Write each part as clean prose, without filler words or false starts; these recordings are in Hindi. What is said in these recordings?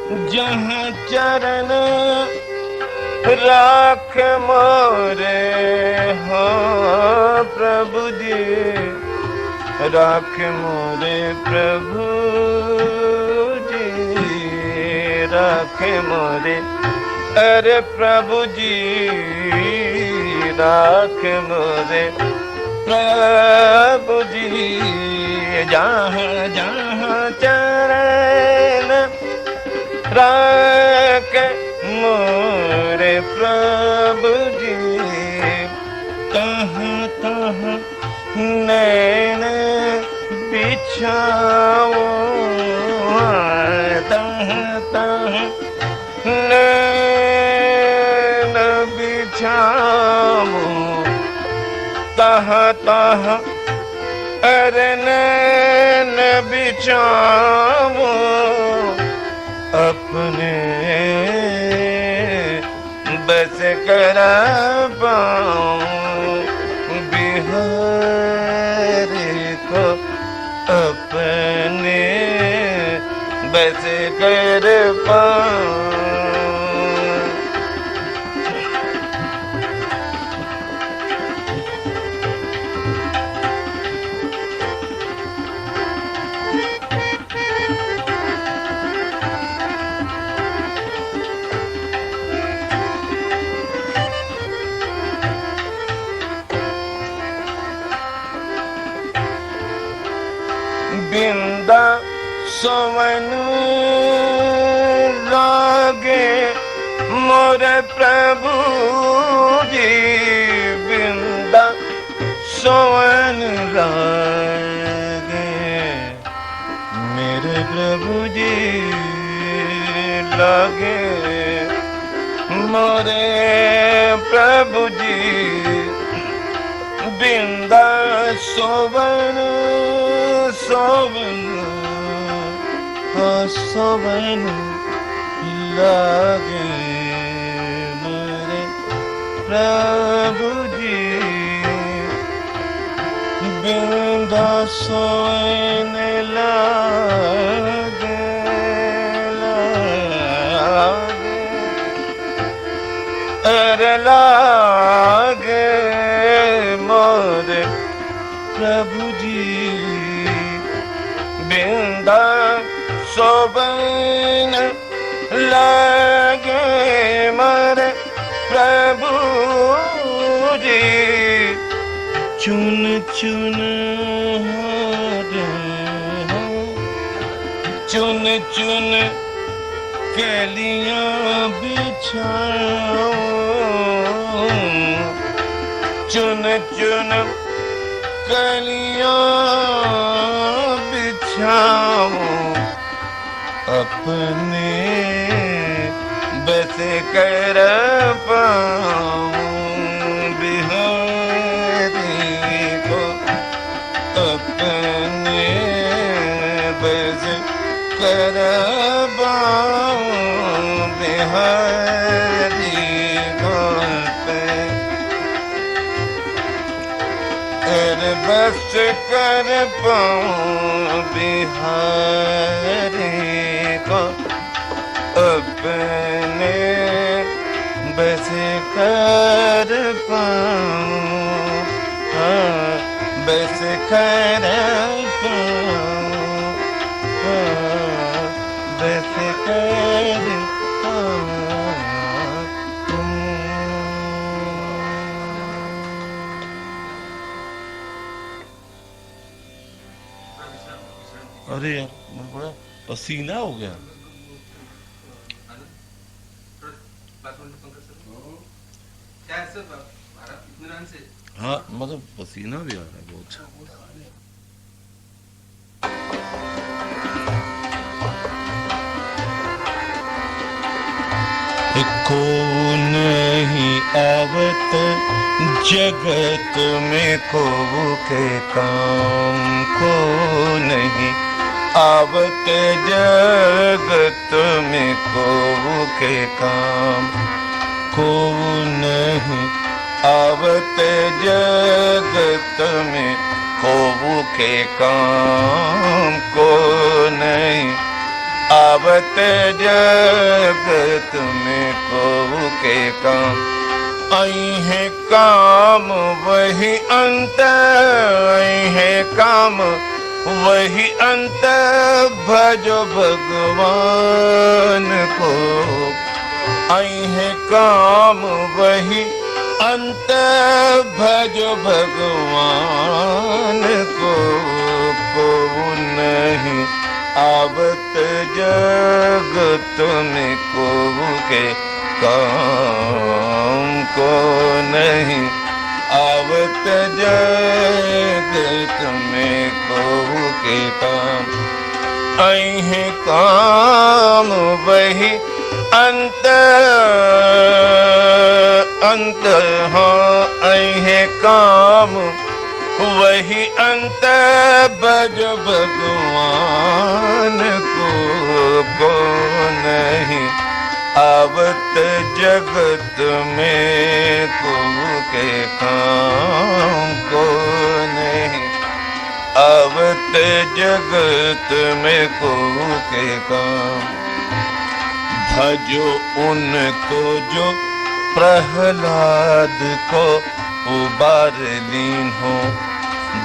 जहाँ चरण राख मोरे हो प्रभु जी, राख मोरे प्रभु जी, राख मोरे अरे प्रभु जी, राख मोरे प्रभु जी। जहाँ जहाँ चरण राख मोरे प्रभु जी, तहाँ तहाँ नैन बिछाओ, तहाँ तहाँ नैन बिछाओ, तहाँ तहाँ अरे नैन बिछाओ, अपने बस करा पाऊं बिहारी को, अपने बस कर पाऊं। बिंदा सोवन लागे मोरे प्रभु जी, बिंदा सोवन लागे मेरे प्रभु जी, लागे मोरे प्रभु जी, बिंदा सोवन सोवन सोवन लागे मेरे प्रभु जी, बिंदा सोवन लागे लागे अरे लागे मोरे प्रभु जी, बिंदा सोवन लागे मोरे प्रभु जी, चुन चुन चुन चुन कलियां बिछाओ, चुन चुन कलियां बिछाओ, अपने बस कर पाऊं बिहारी को, अपने बस कर पाऊं बिहारी को, बस कर पाऊं बिहारी को, अपने बस कर पाऊं, हाँ बस कर पाऊं, हाँ बस कर पाऊं। अरे यार मैं बड़ा पसीना हो गया। हाँ मतलब पसीना भी आ रहा है बहुत। को नहीं आवत जगत में को के काम, को नहीं आवत जगत में को के काम, को नहीं आवत जगत में को के काम, को नहीं आवत जगत में को के काम। आई है काम वही अंत, आई है काम वही अंत, भजो भगवान को। आई है काम वही अंत, भजो भगवान को नहीं आवत जगत में को के काम को नहीं आवत जगत में को के काम। आई है काम वही अंत, अंत हाँ आई है काम वही अंत, भज भगवान को नहीं आवत जगत में को के काम को नहीं आवत जगत में को के काम। भजो उनको जो प्रहलाद को उबार लीन हो,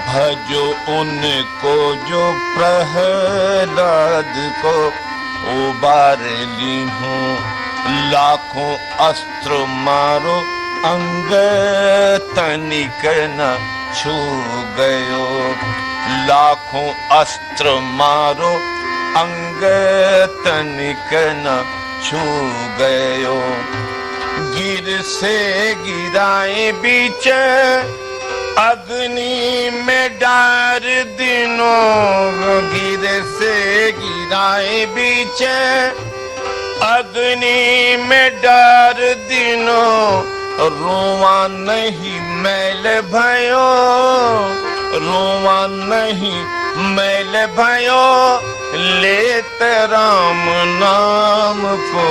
भजो उनको जो प्रहलाद को उबार लीन हो। लाखों अस्त्र मारो अंग तनिक न छू गयो, लाखों अस्त्र मारो अंग तनिक न छू गयो। गिर से गिराए बीच अग्नि में डार दिनों, गिर से गिराए बीच अग्नि में डार दिनों। रोवा नहीं मैल भयो, रोवा नहीं मैल भयो, लेते राम नाम को।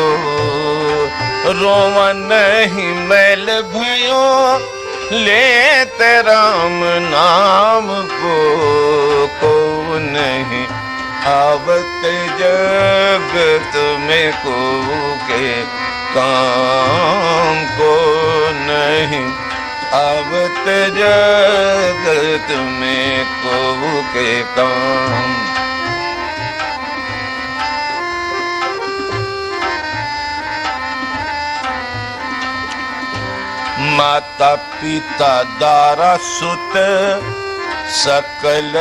रोवा नहीं मैल भयो, लेते राम नाम को नहीं आवत जगत में को के काम को नहीं आवत जगत में को के काम। माता पिता दारा सुत सकल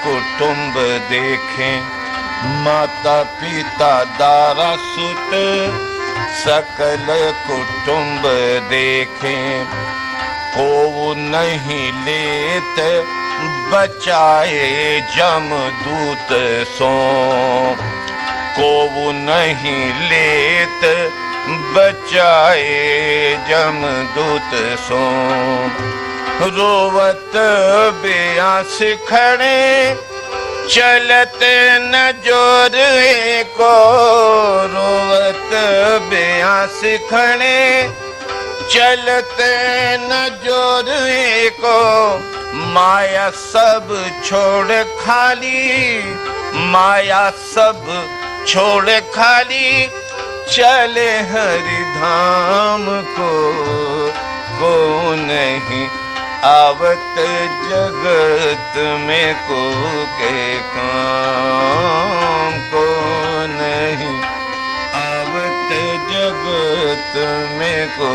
कुटुंब देखें, माता पिता दारा सुत सकल कुटुंब देखें। को नहीं लेत बचाए जमदूत सो, को नहीं लेत बचाए जमदूत सो। रोवत बेआस खड़े चलत न जोर को, रोवत बेआस खड़े चलत न जोर को। माया सब छोड़ खाली, माया सब छोड़ खाली, चले हरि धाम को नहीं आवत जगत में को के काम को नहीं आवत जगत में को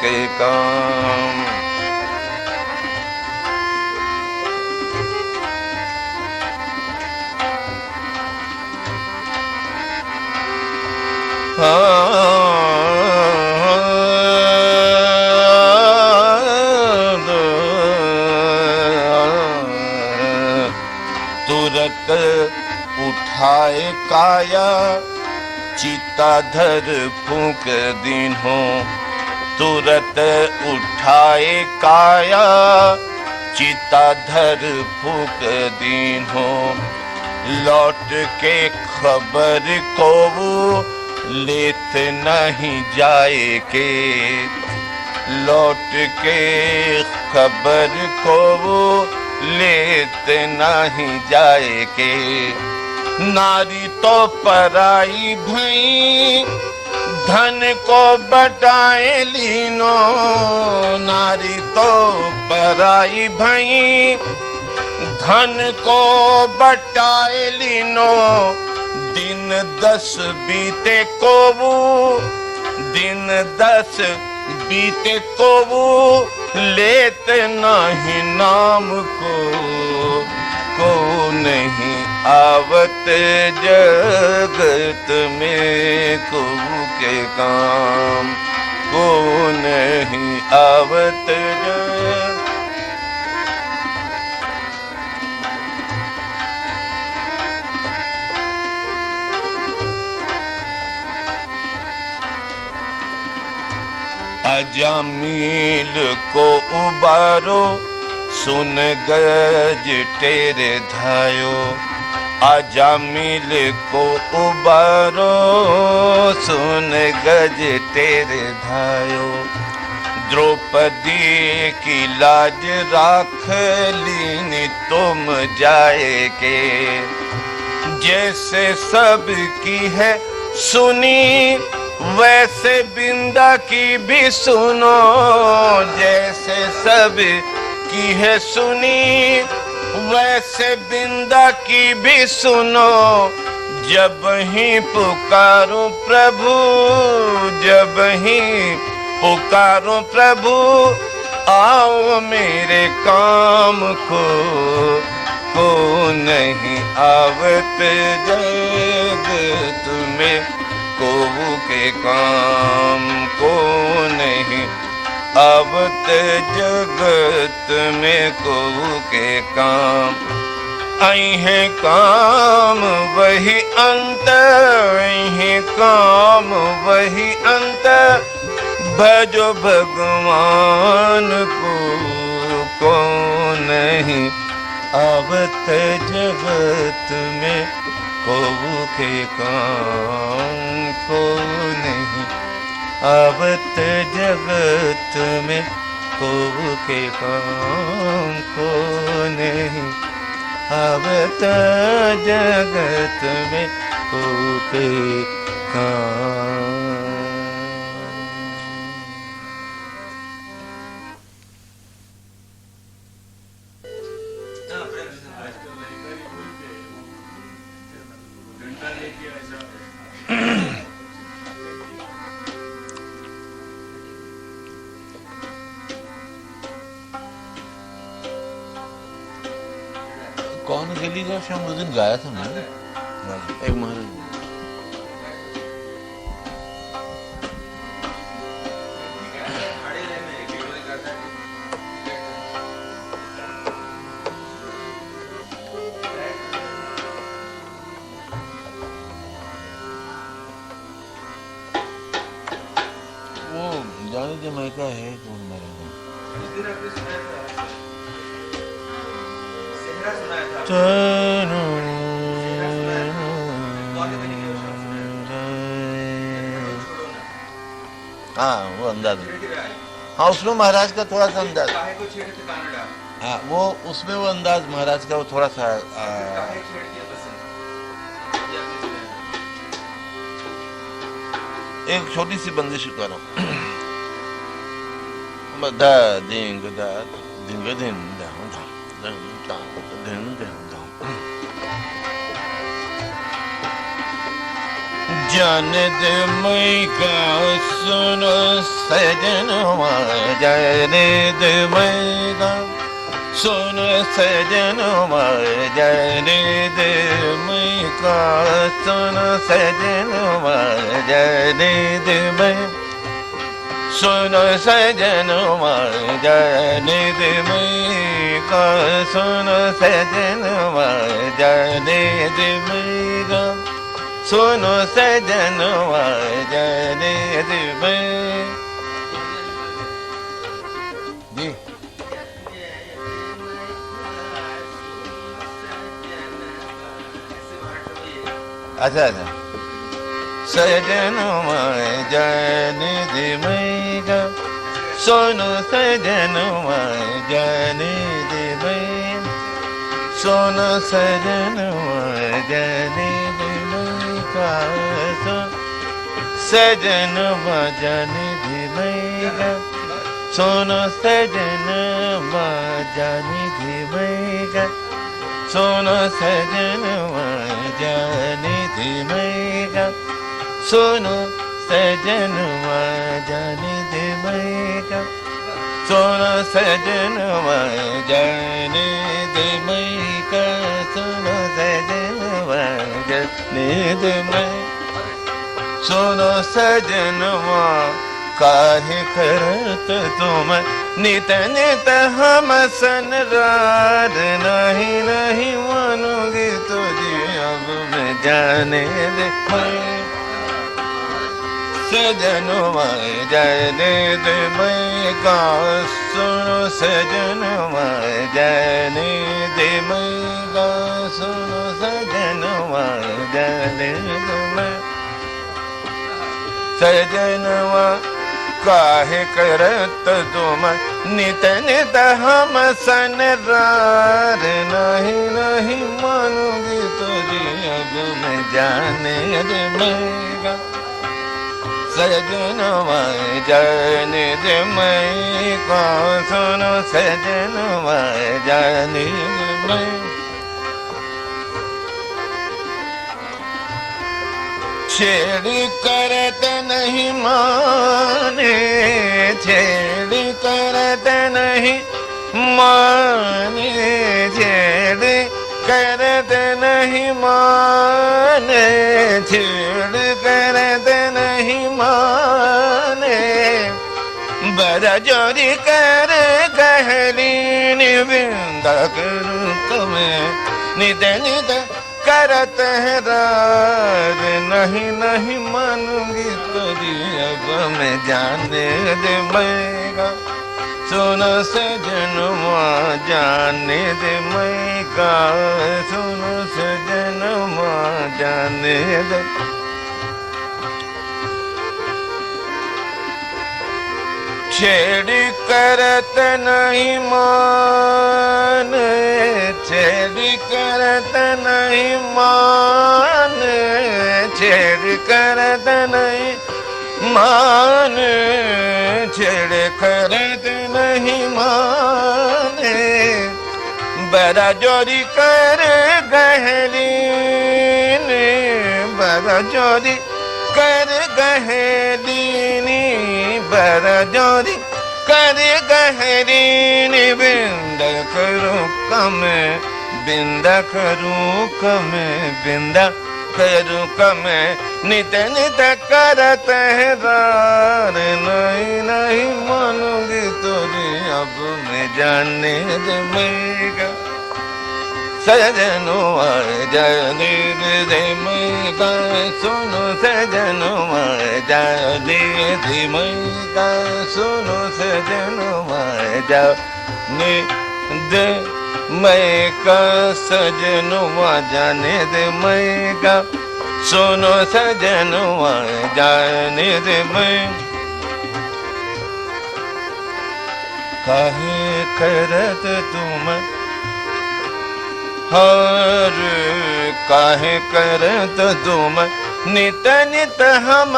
के काम। तुरत उठाए काया चिताधर फूंक दीन हो, तुरत उठाए काया चिताधर फूंक दीन हो। लौट के खबर को वो लेत नहीं जाए के, लौट के खबर को वो लेत नहीं जाए के। नारी तो पराई भई, धन को बटाए लीनो। नारी तो पराई भई, धन को बटाए लीनो। दिन 10 बीते कोबू, दिन 10 बीते कोबू, लेत नहीं नाम को नहीं आवत जगत में को के काम, को नहीं आवत जगत। अजामिल को उबारो, सुन गज तेरे धायो। अजामिल को उबारो, सुन गज तेरे धायो। द्रौपदी की लाज राख लीनी तुम जाए के। जैसे सब की है सुनी, वैसे बिंदा की भी सुनो। जैसे सब की है सुनी, वैसे बिंदा की भी सुनो। जब ही पुकारो प्रभु, जब ही पुकारो प्रभु, आओ मेरे काम को नहीं आवत जगत में को के काम, को नहीं आवत जगत में को के काम। आई है काम वही अंत, आई है काम वही अंत। भजो भगवान को नहीं आवत जगत में को के काम, को नहीं आवत जगत में को के काम, को नहीं आवत जगत में को के काम। कौन गली का शाम उस दिन गाया था मैंने, एक महाराज। वो जाने दे मैका है कौन महाराज। हाँ वो अंदाज, हाँ उसमें महाराज का थोड़ा सा अंदाज, हाँ वो उसमें वो अंदाज महाराज का वो थोड़ा सा एक छोटी सी बंदिश करो। दा दिंग दा दिंग दिन दा जान दे मई का सुनो सजन, जान दे मई का सुनो सजन, जान दे मई का सुनो सजन, जान दे मई सुनो सजन, जान दे मई का सुनो सजन, जान दे मई का सुनो सजन, जान दे मई। जी अच्छा अच्छा। सजन जान दे मई का सुनो सजन, जान दे मई सुन सजनवा जाने दे मैं का सजनवा जाने दे मैं का सुन सजनवा जाने दे मैं का सुन सजनवा जाने दे मैं का सुनो सजनवा जाने दे मैं का सुनो सजनवा जाने दे मैं का सुनो सजनवा जाने दे मैं सुनो सजनवा काहे करत तुम नित नित हम सनरार नहीं नहीं मानूंगी तुझे अब मैं जाने दे मैं सजनवा जाने दे मैं का सुनो सजनवा जाने दे मैं का सुनो सजनवा जाने दे मैं सजनवा काहे करत तुम नित नित हम सनरार नहीं नहीं मानूंगी तुझे अब मैं जाने दे मैं का सजनवा जाने दे मैं का सुनो सजनवा जाने दे मैं छेड़ करत नहीं माने छेड़ करत नहीं माने छेड़ करत नहीं माने छेड़ करत नहीं माने बड़ा जोरी कर गहरीन बिंदा करूं तुम्हें नित नित करत है रार नहीं नहीं मानूंगी तुझे अब मैं जाने दे मैं का सुनो सजनवा जाने दे मैं का सुनो सजनवा जाने दे छेड़ करत नहीं मान छेड़ करत नहीं मान छेड़ करत नहीं मान छेड़ करत नहीं मान बड़ा जोरी कर गहरीन बड़ा जोरी कर गहरीनी बड़ा जोरी कर गहरीन बिंदा करूं कम बिंदा करूं कम बिंदा करूं कम नित नित करत है रार नहीं नहीं मानूंगी तुझे अब मैं जाने दे मैं का सजनवा जाने दे मैं का सुनो सजनवा जाने दे मैं का सुनो सजनवा जाने दे मैं का सजनवा जाने दे मैं का सुनो सजनवा जाने दे मैं काहे करत तुम हर काहे करत तुम नित नित हम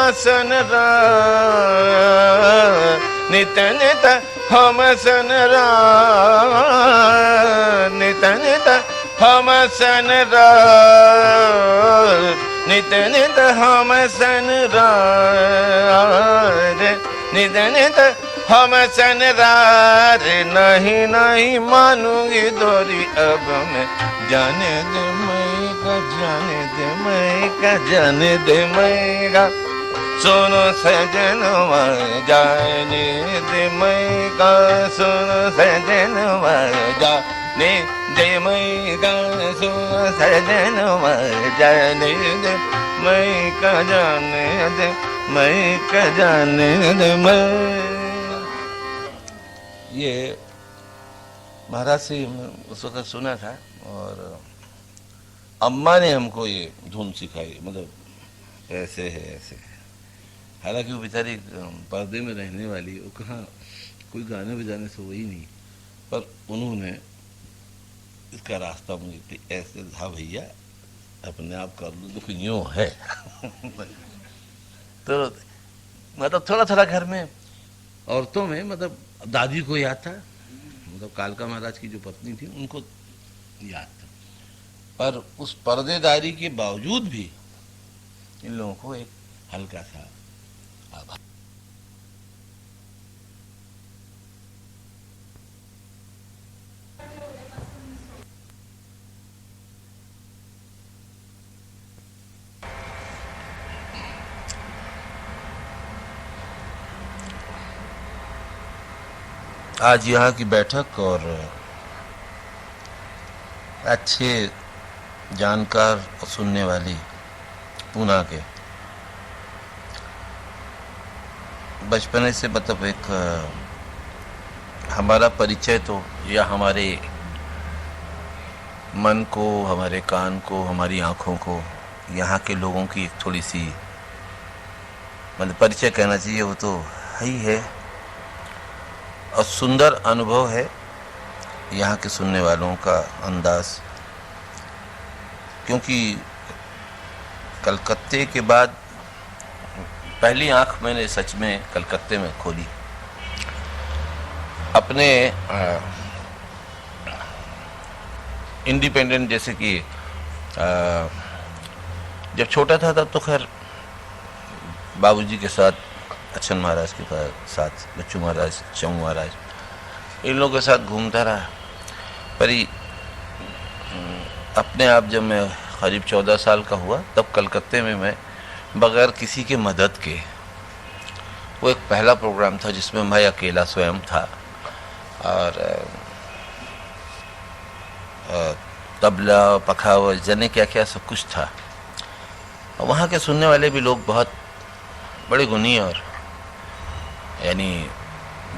सनरार नित नित हम सनरार नित नित हम सनरार नित नित हम सनरार नित नित हम सनरार नहीं नहीं मानूंगी दोरी अब मैं जाने दे मैं का जाने दे मैं का जाने दे मैं का सुनो सजनवा जाने दे मैं का सुनो सजनवा जाने दे मैं का सुनो सजनवा जाने दे मैं का जाने दे मैं का जाने दे मैं ये महाराज से उस वक्त सुना था और अम्मा ने हमको ये धुन सिखाई मतलब ऐसे है ऐसे है। हालांकि वो बेचारी पर्दे में रहने वाली वो कहाँ कोई गाने बजाने से वही नहीं पर उन्होंने इसका रास्ता मुझे ऐसे था भैया, अपने आप कर लो, दुख यूं है। तो मतलब थोड़ा थोड़ा घर में औरतों में, मतलब दादी को याद था, मतलब कालका महाराज की जो पत्नी थी उनको याद था, पर उस पर्देदारी के बावजूद भी इन लोगों को एक हल्का सा आभार। आज यहाँ की बैठक और अच्छे जानकार और सुनने वाली पूना के बचपने से, मतलब एक हमारा परिचय तो, या हमारे मन को, हमारे कान को, हमारी आँखों को यहाँ के लोगों की एक थोड़ी सी, मतलब परिचय कहना चाहिए, वो तो है ही है, और सुंदर अनुभव है यहाँ के सुनने वालों का अंदाज। क्योंकि कलकत्ते के बाद पहली आंख मैंने सच में कलकत्ते में खोली। अपने इंडिपेंडेंट, जैसे कि जब छोटा था तब तो खैर बाबूजी के साथ, अच्छन महाराज के साथ, बच्चू महाराज, चमू महाराज, इन लोगों के साथ घूमता रहा। पर अपने आप जब मैं करीब 14 साल का हुआ तब कलकत्ते में मैं बगैर किसी के मदद के, वो एक पहला प्रोग्राम था जिसमें मैं अकेला स्वयं था, और तबला, पखावज, जाने क्या क्या सब कुछ था। और वहाँ के सुनने वाले भी लोग बहुत बड़े गुणी, और यानी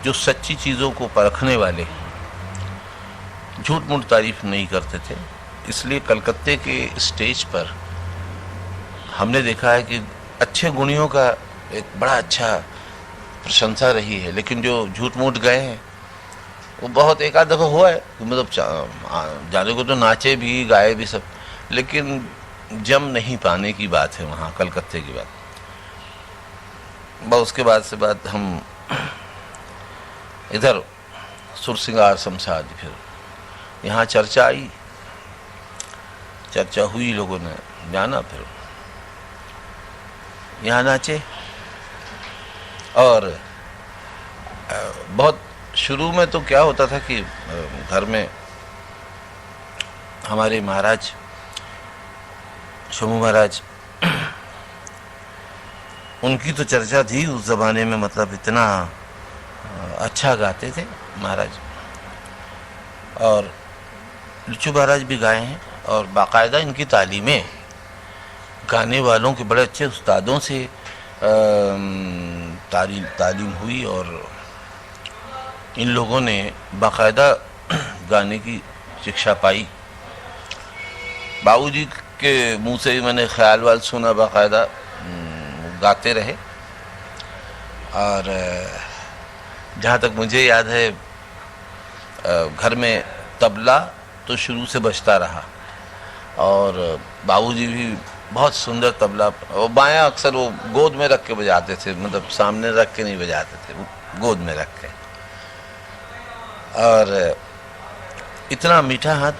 जो सच्ची चीज़ों को परखने वाले, झूठ मूठ तारीफ नहीं करते थे। इसलिए कलकत्ते के स्टेज पर हमने देखा है कि अच्छे गुणियों का एक बड़ा अच्छा प्रशंसा रही है, लेकिन जो झूठ मूठ गए हैं वो बहुत एक आध दफ़ा हुआ है, मतलब जाने को तो नाचे भी, गाए भी सब, लेकिन जम नहीं पाने की बात है वहाँ कलकत्ते की बात। बस उसके बाद से बात हम इधर सुरसिंगार शमशाद, फिर यहाँ चर्चा आई, चर्चा हुई, लोगों ने जाना, फिर यहाँ नाचे। और बहुत शुरू में तो क्या होता था कि घर में हमारे महाराज, शमू महाराज, उनकी तो चर्चा थी उस ज़माने में, मतलब इतना अच्छा गाते थे महाराज। और लुच्चू महाराज भी गाए हैं, और बाकायदा इनकी तालीमें गाने वालों के बड़े अच्छे उस्तादों से तालीम हुई, और इन लोगों ने बाकायदा गाने की शिक्षा पाई। बाबूजी के मुंह से भी मैंने ख्याल वाल सुना, बाकायदा गाते रहे। और जहाँ तक मुझे याद है, घर में तबला तो शुरू से बजता रहा, और बाबूजी भी बहुत सुंदर तबला, और बायां अक्सर वो गोद में रख के बजाते थे, मतलब सामने रख के नहीं बजाते थे, वो गोद में रख के। और इतना मीठा हाथ,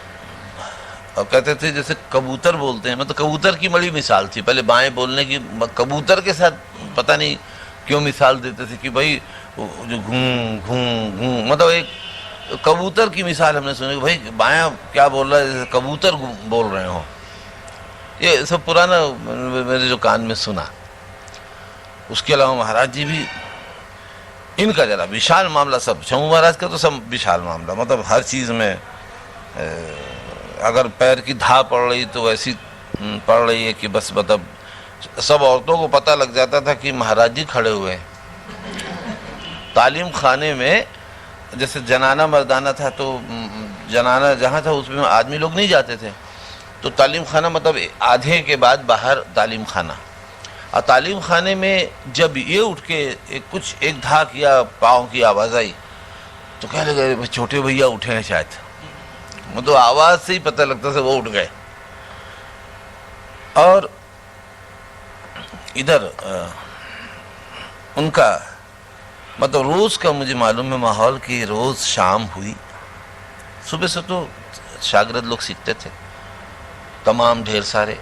और कहते थे जैसे कबूतर बोलते हैं, मतलब कबूतर की बड़ी मिसाल थी पहले बाएं बोलने की। कबूतर के साथ पता नहीं क्यों मिसाल देते थे कि भाई जो घूं घूं घूं, मतलब एक कबूतर की मिसाल हमने सुनी, भाई बायां क्या बोल रहा है, जैसे कबूतर बोल रहे हो। ये सब पुराना मेरे जो कान में सुना। उसके अलावा महाराज जी भी, इनका जरा विशाल मामला, सब शमू महाराज का तो सब विशाल मामला, मतलब हर चीज़ में अगर पैर की धा पड़ रही तो वैसी पड़ रही है कि बस, मतलब सब औरतों को पता लग जाता था कि महाराज जी खड़े हुए हैं। तालीम खाने में जैसे जनाना मर्दाना था, तो जनाना जहाँ था उसमें आदमी लोग नहीं जाते थे, तो तालीम खाना मतलब आधे के बाद बाहर तालीम खाना। और तालीम खाने में जब ये उठ के एक धाक या पाँव की आवाज़ आई तो कहने लगे छोटे भैया उठे हैं शायद। मतलब आवाज से ही पता लगता था वो उठ गए। और इधर उनका मतलब रोज का मुझे मालूम है माहौल की रोज शाम हुई। सुबह से तो शागिर्द लोग सीखते थे, तमाम ढेर सारे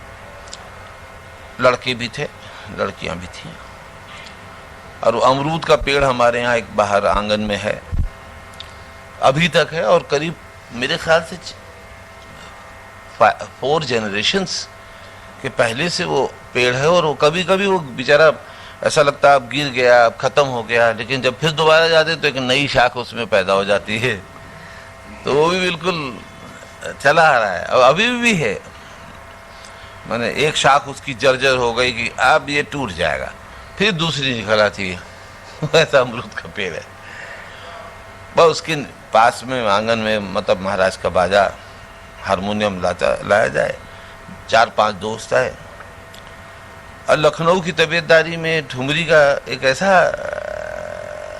लड़के भी थे, लड़कियां भी थी। और अमरूद का पेड़ हमारे यहाँ एक बाहर आंगन में है, अभी तक है, और करीब मेरे ख्याल से 4 जनरेशंस के पहले से वो पेड़ है। और वो कभी कभी वो बेचारा ऐसा लगता है अब गिर गया, अब खत्म हो गया, लेकिन जब फिर दोबारा जाते तो एक नई शाख उसमें पैदा हो जाती है। तो वो भी बिल्कुल चला आ रहा है, और अभी भी है। मैंने एक शाख उसकी जर्जर हो गई कि अब ये टूट जाएगा, फिर दूसरी निकल आती है। ऐसा अमरूद का पेड़ है। बस उसके पास में आंगन में मतलब महाराज का बाजा, हारमोनियम लाया जाए, 4-5 दोस्त आए। और लखनऊ की तबीयतदारी में ठुमरी का एक ऐसा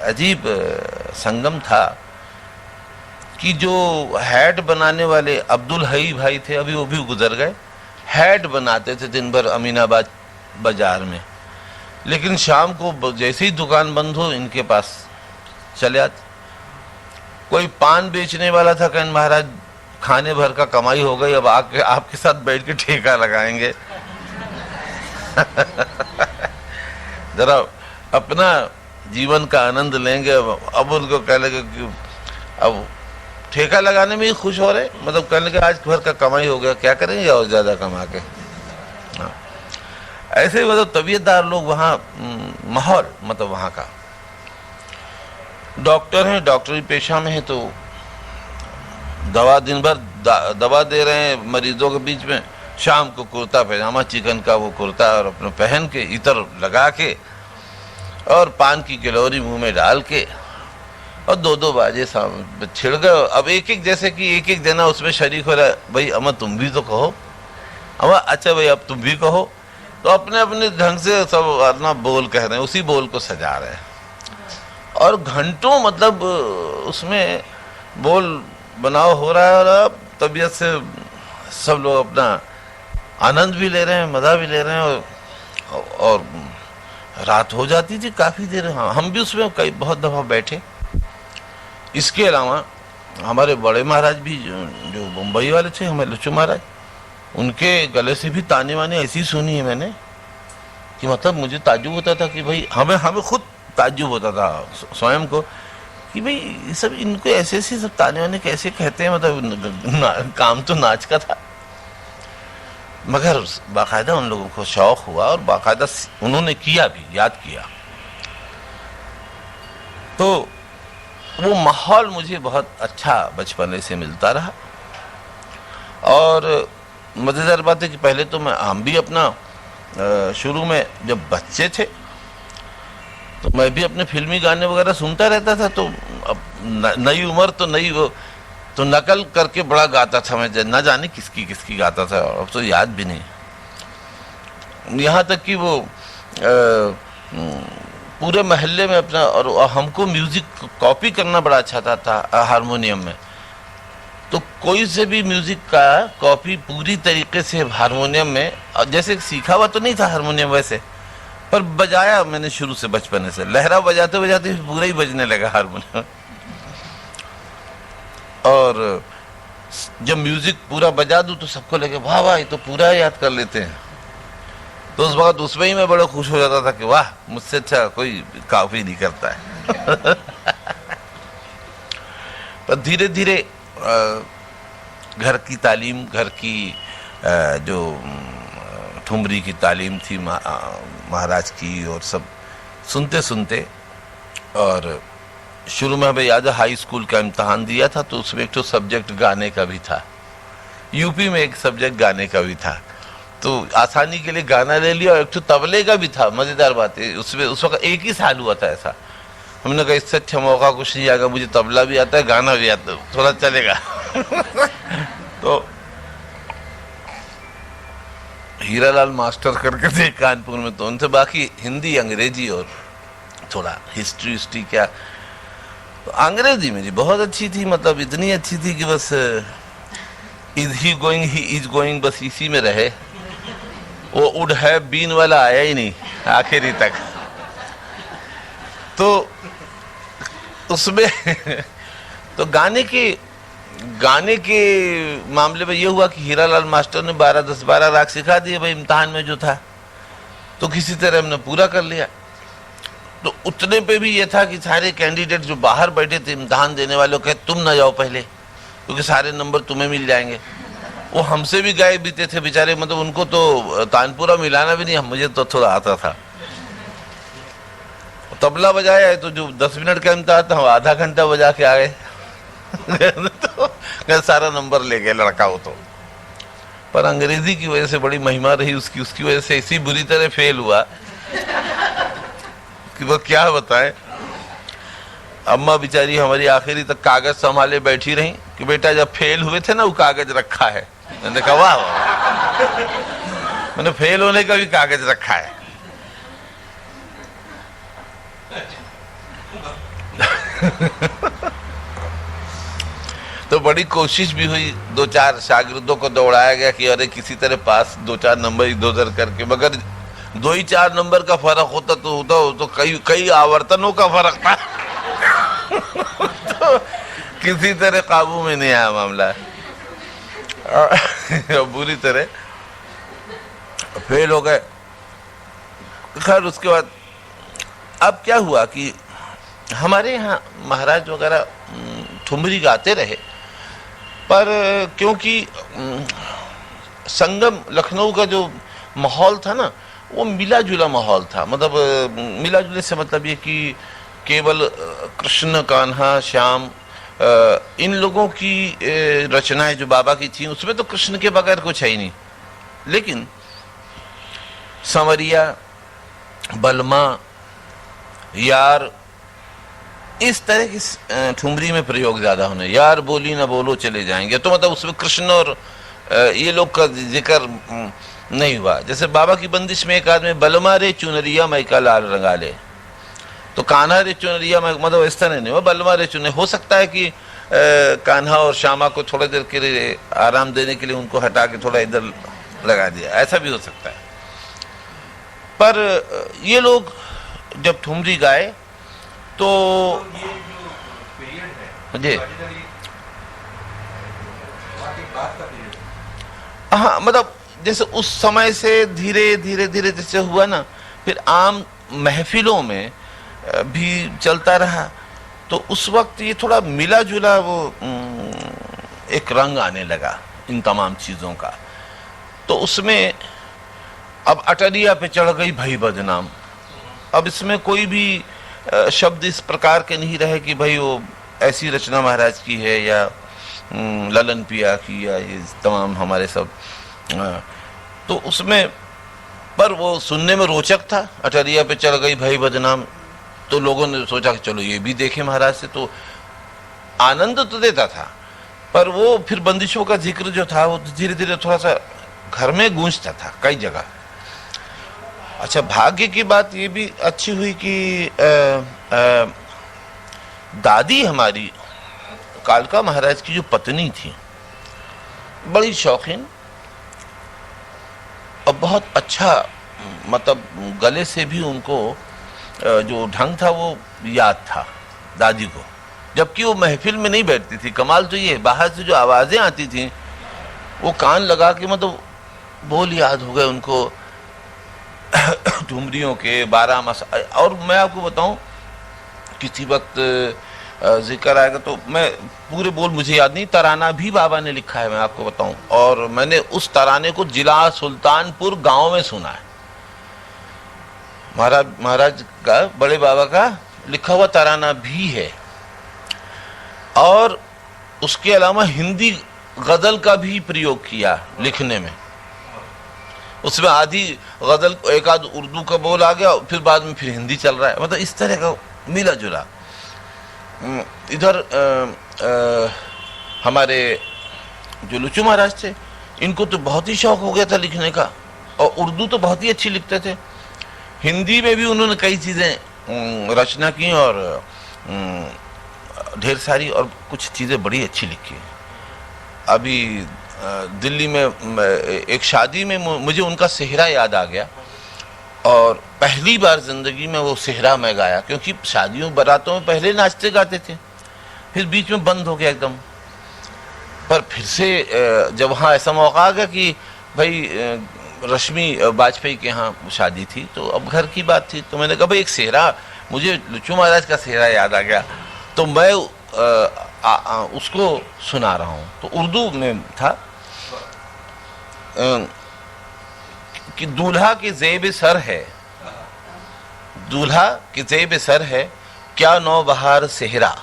अजीब संगम था कि जो हैट बनाने वाले अब्दुल हई भाई थे, अभी वो भी गुजर गए, हैट बनाते थे दिन भर अमीनाबाद बाजार में। लेकिन शाम को जैसे ही दुकान बंद हो इनके पास चले आते। कोई पान बेचने वाला था, कहने महाराज खाने भर का कमाई हो गई, अब आपके साथ बैठ के ठेका लगाएंगे। जरा अपना जीवन का आनंद लेंगे। अब उनको कह लगे कि अब ठेका लगाने में ही खुश हो रहे, मतलब कहने लगे आज भर का कमाई हो गया, क्या करेंगे और ज्यादा कमा के। हाँ। ऐसे ही मतलब तबीयतदार लोग वहाँ, माहौल मतलब वहाँ का। डॉक्टर हैं, डॉक्टरी पेशा में है, तो दवा दिन भर दवा दे रहे हैं मरीजों के बीच में। शाम को कुर्ता पैजामा चिकन का वो कुर्ता और अपने पहन के, इतर लगा के, और पान की गिलोरी मुंह में डाल के, और 2-2 बाजे छिड़ गए। अब एक जैसे कि एक देना उसमें शरीक हो रहा है। भाई अम्मा तुम भी तो कहो, अम्मा अच्छा भाई अब तुम भी कहो। तो अपने अपने ढंग से सब अपना बोल कह रहे हैं, उसी बोल को सजा रहे हैं। और घंटों मतलब उसमें बोल बनाव हो रहा है, और अब तबीयत से सब लोग अपना आनंद भी ले रहे हैं, मज़ा भी ले रहे हैं। और रात हो जाती थी काफ़ी देर। हाँ, हम भी उसमें बहुत दफ़ा बैठे। इसके अलावा हमारे बड़े महाराज भी जो मुंबई वाले थे, हमारे लुच्चू महाराज, उनके गले से भी ताने वाने ऐसी सुनी है मैंने कि मतलब मुझे ताज्जुब होता था कि भाई हमें खुद ताज्जुब होता था स्वयं को कि भाई ये सब इनको ऐसे सब ताने वाने कैसे कहते हैं। मतलब काम तो नाच का था, मगर बाकायदा उन लोगों को शौक हुआ और बाकायदा उन्होंने किया भी, याद किया। तो वो माहौल मुझे बहुत अच्छा बचपने से मिलता रहा। और मज़ेदार बात है कि पहले तो हम भी अपना शुरू में जब बच्चे थे तो मैं भी अपने फिल्मी गाने वगैरह सुनता रहता था। तो अब नई उम्र तो नई, वो तो नकल करके बड़ा गाता था मैं, ना जाने किसकी गाता था, अब तो याद भी नहीं। यहाँ तक कि वो पूरे मोहल्ले में अपना, और हमको म्यूजिक कॉपी करना बड़ा अच्छा था हारमोनियम में। तो कोई से भी म्यूजिक का कॉपी पूरी तरीके से हारमोनियम में, जैसे सीखा हुआ तो नहीं था हारमोनियम वैसे, पर बजाया मैंने शुरू से बचपन से। लहरा बजाते बजाते पूरा ही बजने लगा हारमोनियम। और जब म्यूजिक पूरा बजा दूं तो सबको लगे वाह वाह ये तो पूरा याद कर लेते हैं। तो उस वक्त उसमें ही मैं बड़ा खुश हो जाता था कि वाह मुझसे अच्छा कोई कॉपी नहीं करता है। पर धीरे धीरे घर की तालीम, घर की जो ठुमरी की तालीम थी महाराज की, और सब सुनते सुनते, और शुरू में हमें याद है हाई स्कूल का इम्तहान दिया था तो उसमें एक तो सब्जेक्ट गाने का भी था, यूपी में एक सब्जेक्ट गाने का भी था। तो आसानी के लिए गाना ले लिया, और एक तो तबले का भी था। मज़ेदार बात है उसमें उस वक्त एक ही साल हुआ था ऐसा। हमने कहा इससे अच्छा मौका कुछ नहीं आएगा, मुझे तबला भी आता है गाना भी आता है, थोड़ा चलेगा। तो हीरालाल मास्टर करके थे कानपुर में, तो उनसे बाकी हिंदी अंग्रेजी और थोड़ा हिस्ट्री क्या। तो अंग्रेजी मेरी बहुत अच्छी थी, मतलब इतनी अच्छी थी कि बस is he going, he is going, बस इसी में रहे। वो उड है बीन वाला आया ही नहीं आखिरी तक। तो उसमें तो गाने के मामले में ये हुआ कि हीरालाल मास्टर ने 10-12 राग सिखा दिए भाई इम्तिहान में जो था, तो किसी तरह हमने पूरा कर लिया। तो उतने पे भी ये था कि सारे कैंडिडेट जो बाहर बैठे थे इम्तिहान देने वालों कहे तुम ना जाओ पहले, क्योंकि सारे नंबर तुम्हें मिल जाएंगे। वो हमसे भी गाए बीते थे बेचारे, मतलब उनको तो तानपुरा मिलाना भी नहीं, मुझे तो थोड़ा आता था। तबला बजाया है तो जो 10 मिनट का इम्तिहान था वो आधा घंटा बजा के आ गए। तो सारा नंबर ले गए लड़का वो तो। पर अंग्रेजी की वजह से बड़ी महिमा रही उसकी वजह से इसी बुरी तरह फेल हुआ कि वो क्या बताए। अम्मा बेचारी हमारी आखिरी तक कागज संभाले बैठी रही कि बेटा जब फेल हुए थे ना वो कागज रखा है। मैंने कहा वाह, मैंने फेल होने का भी कागज रखा है। तो बड़ी कोशिश भी हुई, 2-4 शागिर्दों को दौड़ाया गया कि अरे किसी तरह पास 2-4 नंबर इधर उधर करके, मगर 2 ही 4 नंबर का फर्क होता तो कई आवर्तनों का फर्क था। तो किसी तरह काबू में नहीं आया मामला। बुरी तरह फेल हो गए। खैर उसके बाद अब क्या हुआ कि हमारे यहाँ महाराज वगैरह ठुमरी गाते रहे, पर क्योंकि संगम लखनऊ का जो माहौल था ना वो मिला जुला माहौल था। मतलब मिला जुले से मतलब ये कि केवल कृष्ण, कान्हा, श्याम, इन लोगों की रचनाएं जो बाबा की थी उसमें तो कृष्ण के बगैर कुछ है ही नहीं। लेकिन संवरिया, बलमा, यार, इस तरह की ठुमरी में प्रयोग ज्यादा होने। यार बोली ना बोलो चले जाएंगे, तो मतलब उसमें कृष्ण और ये लोग का जिक्र नहीं हुआ। जैसे बाबा की बंदिश में एक आदमी बलमा रे चुनरिया मैका लाल रंगा ले, तो कान्हा रे चुनरिया में मतलब इस तरह नहीं हुआ, बलमा रे चुने। हो सकता है कि कान्हा और श्यामा को थोड़ी देर के लिए आराम देने के लिए उनको हटा के थोड़ा इधर लगा दिया, ऐसा भी हो सकता है। पर ये लोग जब ठुमरी गाए तो जी हाँ, मतलब जैसे उस समय से धीरे धीरे जैसे हुआ ना, फिर आम महफिलों में भी चलता रहा, तो उस वक्त ये थोड़ा मिला जुला वो एक रंग आने लगा इन तमाम चीज़ों का। तो उसमें अब अटरिया पे चढ़ गई भाई बदनाम। अब इसमें कोई भी शब्द इस प्रकार के नहीं रहे कि भाई वो ऐसी रचना महाराज की है या ललन पिया की या ये तमाम हमारे सब। तो उसमें पर वो सुनने में रोचक था। अटरिया पे चढ़ गई भाई बदनाम, तो लोगों ने सोचा कि चलो ये भी देखें महाराज से, तो आनंद तो देता था। पर वो फिर बंदिशों का जिक्र जो था वो धीरे धीरे थोड़ा सा घर में गूंजता था कई जगह। अच्छा, भाग्य की बात ये भी अच्छी हुई कि दादी हमारी कालका महाराज की जो पत्नी थी, बड़ी शौकीन और बहुत अच्छा, मतलब गले से भी उनको जो ढंग था वो याद था दादी को, जबकि वो महफिल में नहीं बैठती थी। कमाल तो ये, बाहर से जो आवाज़ें आती थी वो कान लगा के मतलब बोल याद हो गए उनको ठुमरियों के 12 मासा। और मैं आपको बताऊं, किसी वक्त जिक्र आएगा तो मैं पूरे बोल मुझे याद नहीं, तराना भी बाबा ने लिखा है मैं आपको बताऊं, और मैंने उस तराने को जिला सुल्तानपुर गांव में सुना है। महाराज का, बड़े बाबा का लिखा हुआ तराना भी है। और उसके अलावा हिंदी गजल का भी प्रयोग किया लिखने में। उसमें आधी गजल, एक आध उर्दू का बोल आ गया, फिर बाद में फिर हिंदी चल रहा है। मतलब इस तरह का मिला जुला। इधर हमारे जो लुचू महाराज थे, इनको तो बहुत ही शौक हो गया था लिखने का, और उर्दू तो बहुत ही अच्छी लिखते थे। हिंदी में भी उन्होंने कई चीज़ें रचना की और ढेर सारी, और कुछ चीज़ें बड़ी अच्छी लिखी। अभी दिल्ली में एक शादी में मुझे उनका सेहरा याद आ गया, और पहली बार ज़िंदगी में वो सेहरा मैं गाया, क्योंकि शादियों बारातों में पहले नाचते गाते थे, फिर बीच में बंद हो गया एकदम। पर फिर से जब वहाँ ऐसा मौका आ गया कि भाई रश्मि वाजपेयी के यहाँ शादी थी, तो अब घर की बात थी, तो मैंने कहा भाई एक सेहरा, मुझे लुच्चू महाराज का सेहरा याद आ गया, तो मैं उसको सुना रहा हूँ। तो उर्दू में था कि दूल्हा के ज़ेब सर है, दूल्हा के ज़ेब सर है क्या नौबहार सेहरा,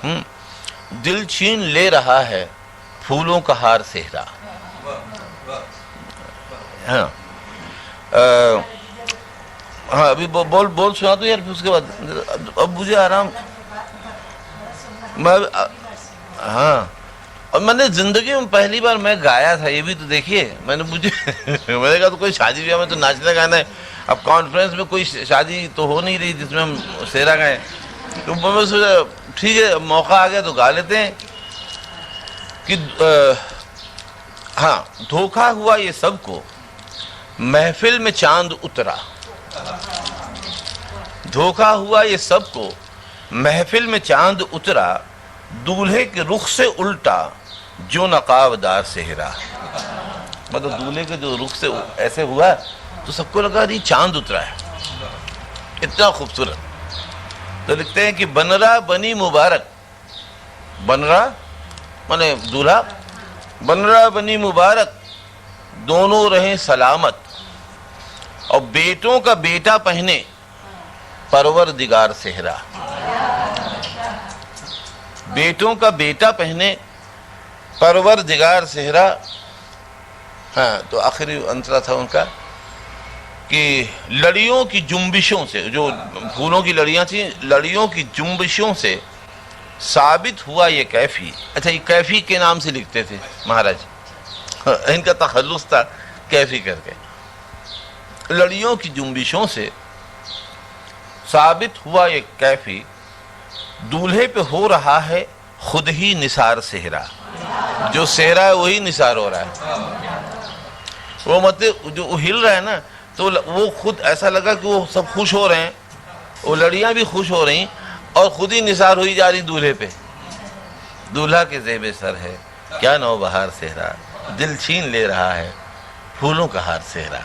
दिल छीन ले रहा है फूलों का हार सेहरा। हाँ हाँ, अभी बोल सुना दो यार, फिर उसके बाद अब मुझे आराम। मैं हाँ, और मैंने जिंदगी में पहली बार मैं गाया था, ये भी तो देखिए, मैंने मैंने कहा तो कोई शादी ब्याह में तो नाचना गाना है, अब कॉन्फ्रेंस में कोई शादी तो हो नहीं रही जिसमें हम सेहरा गाएं, तो मैं सोचा ठीक है मौका आ गया तो गा लेते हैं कि हाँ, धोखा हुआ ये सबको महफिल में चांद उतरा, धोखा हुआ ये सबको महफिल में चांद उतरा, दूल्हे के रुख से उल्टा जो नकाबदार सेहरा। मतलब दूल्हे के जो रुख से ऐसे हुआ तो सबको लगा ये चांद उतरा है, इतना खूबसूरत। तो लिखते हैं कि बनरा बनी मुबारक, बनरा माने दूल्हा, बनरा बनी मुबारक दोनों रहे सलामत, और बेटों का बेटा पहने परवरदिगार सेहरा, बेटों का बेटा पहने परवरदिगार सेहरा। हाँ, तो आखिरी अंतरा था उनका कि लड़ियों की जुम्बिशों से, जो फूलों की लड़ियां थी, लड़ियों की जुम्बिशों से साबित हुआ ये कैफी। अच्छा, ये कैफी के नाम से लिखते थे महाराज, इनका तखल्लुस था कैफी करके। लड़ियों की जुम्बिशों से साबित हुआ ये कैफी, दूल्हे पे हो रहा है खुद ही निसार सेहरा, जो सेहरा है वही निसार हो रहा है। वो मतलब जो हिल रहा है ना, तो वो खुद ऐसा लगा कि वो सब खुश हो रहे हैं, वो लड़ियां भी खुश हो रही और खुद ही निसार हुई जा रही दूल्हे पे। दूल्हा के ज़ेबे सर है क्या नौबहार सेहरा, दिल छीन ले रहा है फूलों का हार सेहरा।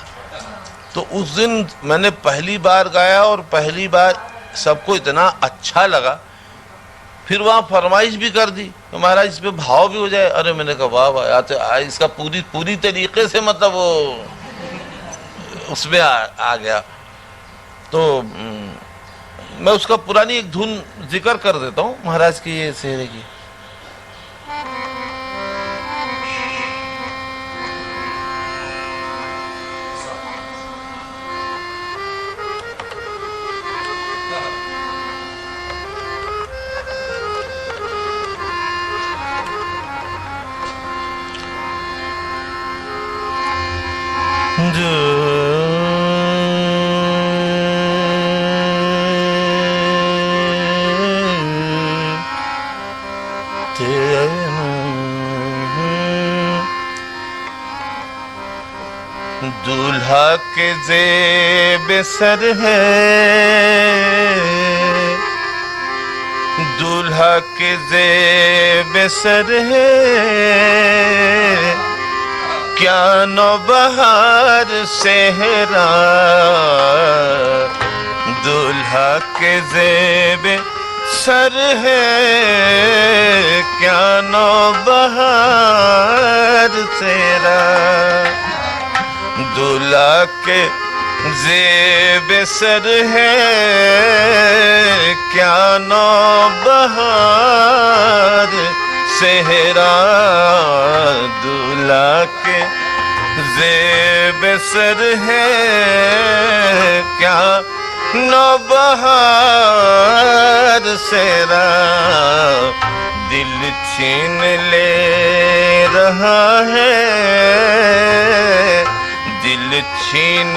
तो उस दिन मैंने पहली बार गाया और पहली बार सबको इतना अच्छा लगा। फिर वहाँ फरमाइश भी कर दी तो महाराज इस पे भाव भी हो जाए। अरे मैंने कहा वाह वाह, इसका पूरी तरीके से मतलब वो उसमें आ गया। तो मैं उसका पुरानी एक धुन जिक्र कर देता हूँ महाराज की ये सेहरे की। दूल्हा के ज़ेब सर है, दूल्हा के ज़ेब सर है क्या नौबहार सेहरा, दूल्हा के ज़ेब सर है क्या नौबहार सेहरा, दूल्हा के ज़ेब सर है क्या नौबहार सेहरा, दूल्हा के ज़ेब सर है क्या नौबहार सेहरा, दिल छीन ले रहा है, दिल छीन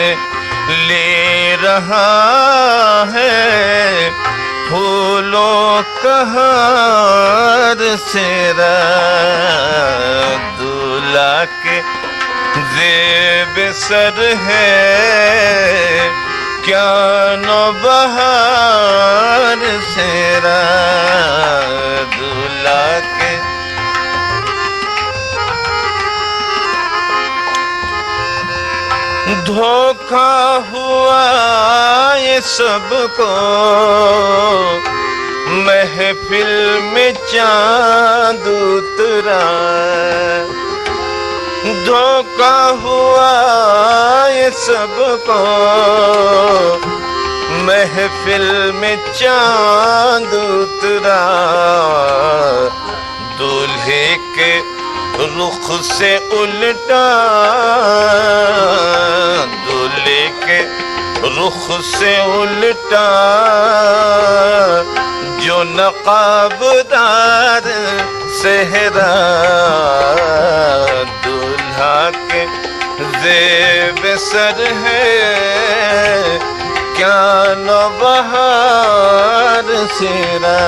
ले रहा है फूलों का हार सेहरा, दूल्हा दूल्हा के जेब सर है, क्या नौबहार सेरा दूल्हा के। धोखा हुआ ये सबको, महफिल में चांद उतरा। धोखा हुआ ये सबको, महफिल में चांद उतरा। दूल्हे के रुख से उल्टा, दूल्हे के रुख से उल्टा, जो नकाबदार सेहरा दूल्हा के जेब सर है, क्या नौबहार सेरा।